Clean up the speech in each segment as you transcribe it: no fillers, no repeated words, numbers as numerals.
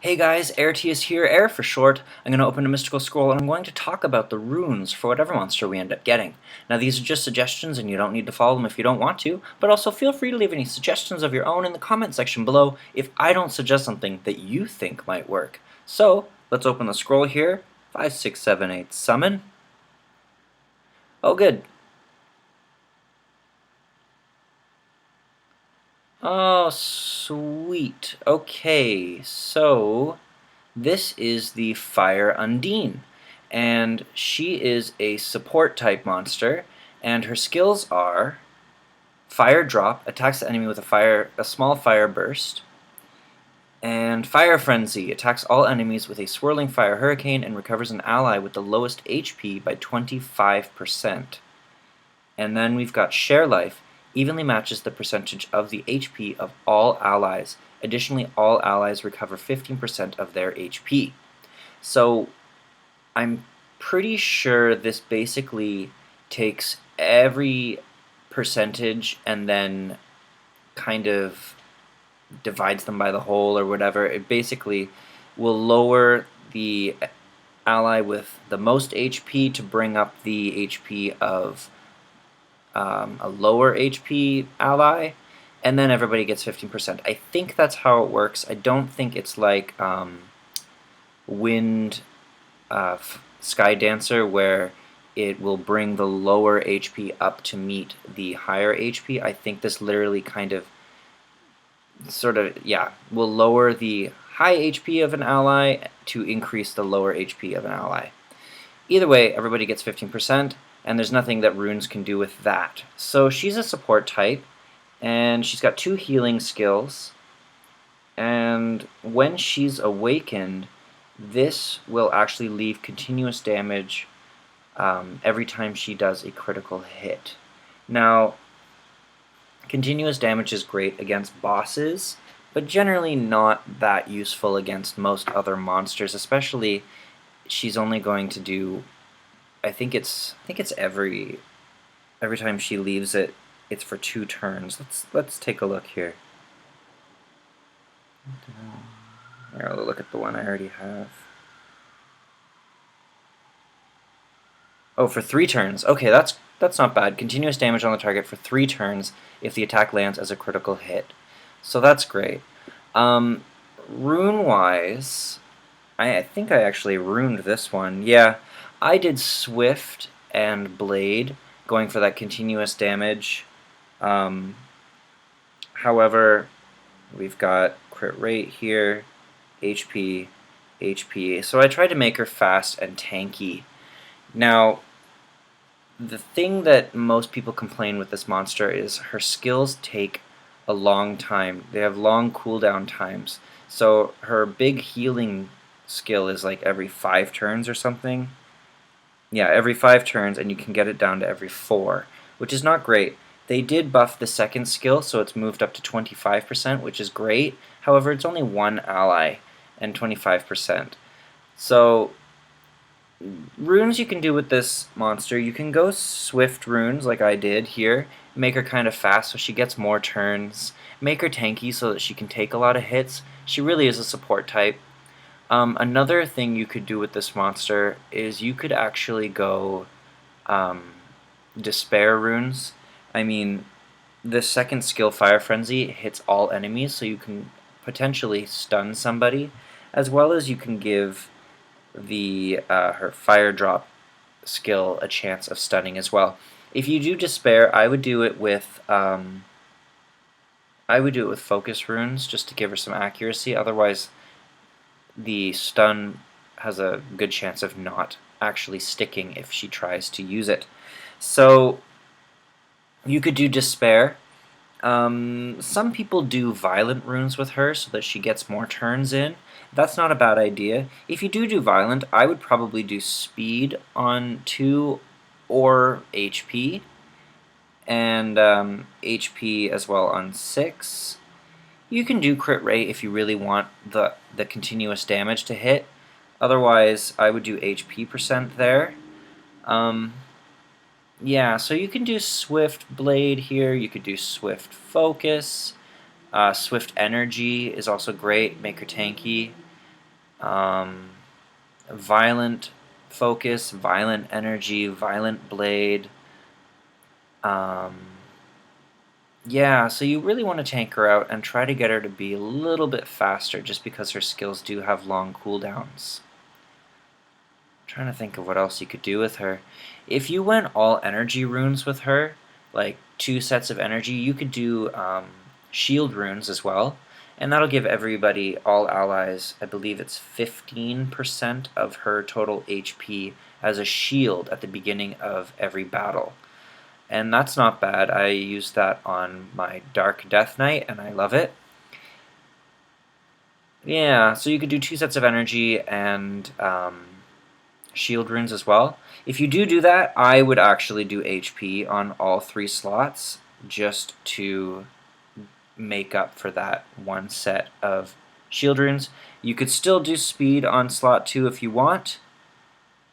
Hey guys, AirTius here, Air for short. I'm going to open a mystical scroll and I'm going to talk about the runes for whatever monster we end up getting. Now these are just suggestions and you don't need to follow them if you don't want to, but also feel free to leave any suggestions of your own in the comment section below if I don't suggest something that you think might work. So, let's open the scroll here. 5, 6, 7, 8, summon. Oh good. Oh, sweet. Okay, so this is the Fire Undine, and she is a support type monster, and her skills are Fire Drop, attacks the enemy with a small fire burst, and Fire Frenzy, attacks all enemies with a swirling fire hurricane and recovers an ally with the lowest HP by 25%. And then we've got Share Life, evenly matches the percentage of the HP of all allies. Additionally, all allies recover 15% of their HP. So I'm pretty sure this basically takes every percentage and then kind of divides them by the whole or whatever. It basically will lower the ally with the most HP to bring up the HP of a lower HP ally, and then everybody gets 15%. I think that's how it works. I don't think it's like Wind Sky Dancer, where it will bring the lower HP up to meet the higher HP. I think this literally kind of will lower the high HP of an ally to increase the lower HP of an ally. Either way, everybody gets 15%, and there's nothing that runes can do with that. So she's a support type, and she's got 2 healing skills, and when she's awakened, this will actually leave continuous damage every time she does a critical hit. Now, continuous damage is great against bosses, but generally not that useful against most other monsters, especially she's only going to do, I think it's every time she leaves it, it's for 2 turns. Let's take a look here. Here, I'll look at the one I already have. Oh, for 3 turns. Okay, that's not bad. Continuous damage on the target for 3 turns if the attack lands as a critical hit. So that's great. Rune-wise, I think I actually runed this one. Yeah, I did Swift and Blade, going for that continuous damage. However, we've got crit rate here, HP, HP. So I tried to make her fast and tanky. Now, the thing that most people complain with this monster is her skills take a long time. They have long cooldown times. So her big healing skill is like every 5 turns or something. Yeah, every 5 turns, and you can get it down to every 4, which is not great. They did buff the second skill, so it's moved up to 25%, which is great. However, it's only 1 ally and 25%. So runes you can do with this monster, you can go Swift runes like I did here, make her kind of fast so she gets more turns, make her tanky so that she can take a lot of hits. She really is a support type. Another thing you could do with this monster is you could actually go Despair runes. I mean, the second skill, Fire Frenzy, hits all enemies, so you can potentially stun somebody, as well as you can give the her Fire Drop skill a chance of stunning as well. If you do Despair, I would do it with Focus runes just to give her some accuracy. Otherwise, the stun has a good chance of not actually sticking if she tries to use it. So you could do Despair. Some people do Violent runes with her so that she gets more turns in. That's not a bad idea. If you do Violent, I would probably do Speed on 2 or HP, and HP as well on 6. You can do crit rate if you really want the continuous damage to hit. Otherwise, I would do HP % there. Yeah, so you can do Swift Blade here. You could do Swift Focus. Swift Energy is also great. Make her tanky. Violent focus, violent energy, violent blade. Yeah, so you really want to tank her out and try to get her to be a little bit faster just because her skills do have long cooldowns. Trying to think of what else you could do with her. If you went all energy runes with her, like 2 sets of energy, you could do shield runes as well. And that'll give everybody, all allies, I believe it's 15% of her total HP as a shield at the beginning of every battle. And that's not bad. I used that on my Dark Death Knight, and I love it. Yeah, so you could do 2 sets of energy and shield runes as well. If you do that, I would actually do HP on all 3 slots just to make up for that 1 set of shield runes. You could still do speed on slot 2 if you want.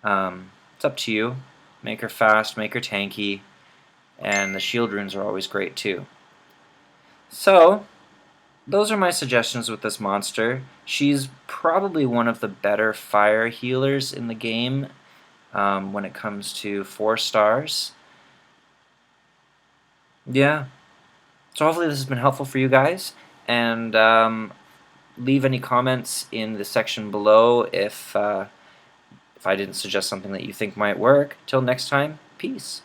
It's up to you. Make her fast, make her tanky, and the shield runes are always great too. So, those are my suggestions with this monster. She's probably one of the better fire healers in the game when it comes to 4 stars. Yeah. So hopefully this has been helpful for you guys. And leave any comments in the section below if I didn't suggest something that you think might work. Till next time, peace.